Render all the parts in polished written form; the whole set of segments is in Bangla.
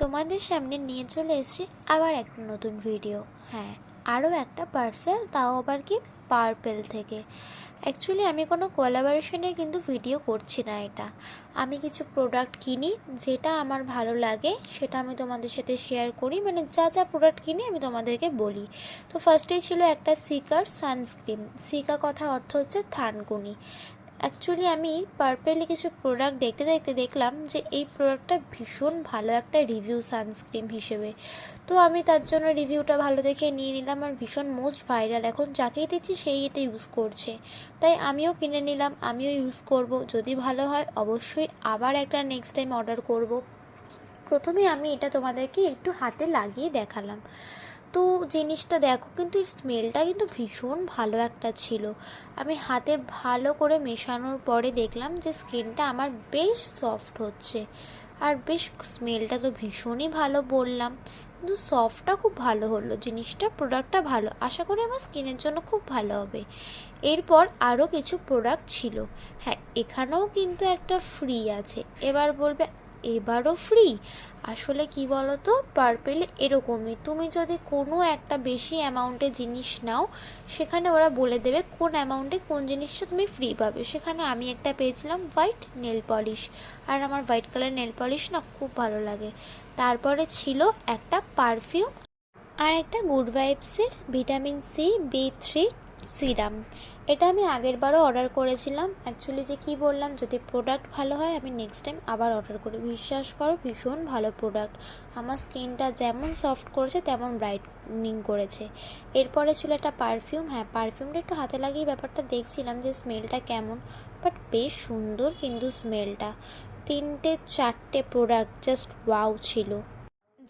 তোমাদের সামনে নিয়ে চলে এসেছি আবার একটা নতুন ভিডিও। হ্যাঁ, আরও একটা পার্সেল, তাও আবার কি পার্পেল থেকে। অ্যাকচুয়ালি আমি কোনো কোলাবোরেশনে কিন্তু ভিডিও করছি না। এটা আমি কিছু প্রোডাক্ট কিনি, যেটা আমার ভালো লাগে সেটা আমি তোমাদের সাথে শেয়ার করি। মানে যা যা প্রোডাক্ট কিনি আমি তোমাদেরকে বলি। তো ফার্স্টেই ছিল একটা সিকার সানস্ক্রিন। সিকা কথা অর্থ হচ্ছে থানকুনি। অ্যাকচুয়ালি আমি পার্পেলে কিছু প্রোডাক্ট দেখতে দেখতে দেখলাম যে এই প্রোডাক্টটা ভীষণ ভালো একটা রিভিউ সানস্ক্রিন হিসেবে। তো আমি তার জন্য রিভিউটা ভালো দেখে নিয়ে নিলাম। আর ভীষণ মোস্ট ভাইরাল, এখন যাকেই দেখছি সেই এটা ইউজ করছে, তাই আমিও কিনে নিলাম, আমিও ইউজ করব। যদি ভালো হয় অবশ্যই আবার একটা নেক্সট টাইম অর্ডার করব। প্রথমে আমি এটা তোমাদেরকে একটু হাতে লাগিয়ে দেখালাম। তো জিনিসটা দেখো, কিন্তু এর স্মেলটা কিন্তু ভীষণ ভালো একটা ছিল। আমি হাতে ভালো করে মেশানোর পরে দেখলাম যে স্কিনটা আমার বেশ সফট হচ্ছে। আর বেশ স্মেলটা তো ভীষণই ভালো বললাম, কিন্তু সফটটা খুব ভালো হলো জিনিসটা। প্রোডাক্টটা ভালো, আশা করি আমার স্কিনের জন্য খুব ভালো হবে। এরপর আরও কিছু প্রোডাক্ট ছিল। হ্যাঁ, এখানেও কিন্তু একটা ফ্রি আছে। এবার বলবে এবারও ফ্রি? আসলে কি বলো তো, পার্পেলে এরকমই, তুমি যদি কোনো একটা বেশি অ্যামাউন্টে জিনিস নাও, সেখানে ওরা বলে দেবে কোন অ্যামাউন্টে কোন জিনিসটা তুমি ফ্রি পাবে। সেখানে আমি একটা পেয়েছিলাম হোয়াইট নেল পলিশ, আর আমার হোয়াইট কালার নেল পলিশ না খুব ভালো লাগে। তারপরে ছিল একটা পারফিউম, আর একটা গুড ভাইবসের ভিটামিন সি বি3 সিরাম। এটা আমি আগের বারও অর্ডার করেছিলাম। অ্যাকচুয়ালি যে কি বললাম, যদি প্রোডাক্ট ভালো হয় আমি নেক্সট টাইম আবার অর্ডার করি। বিশ্বাস করো, ভীষণ ভালো প্রোডাক্ট। আমার স্কিনটা যেমন সফট করেছে তেমন ব্রাইটনিং করেছে। এরপরে ছিল একটা পারফিউম। হ্যাঁ, পারফিউমটা একটু হাতে লাগিয়ে ব্যাপারটা দেখছিলাম যে স্মেলটা কেমন, বাট বেশ সুন্দর কিন্তু স্মেলটা। 3-4টে প্রোডাক্ট জাস্ট ওয়াও ছিল।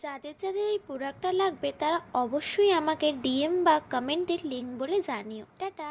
যাদের যাদের এই প্রোডাক্টটা লাগবে তারা অবশ্যই আমাকে ডিএম বা কমেন্টে লিঙ্ক বলে জানিও। টাটা।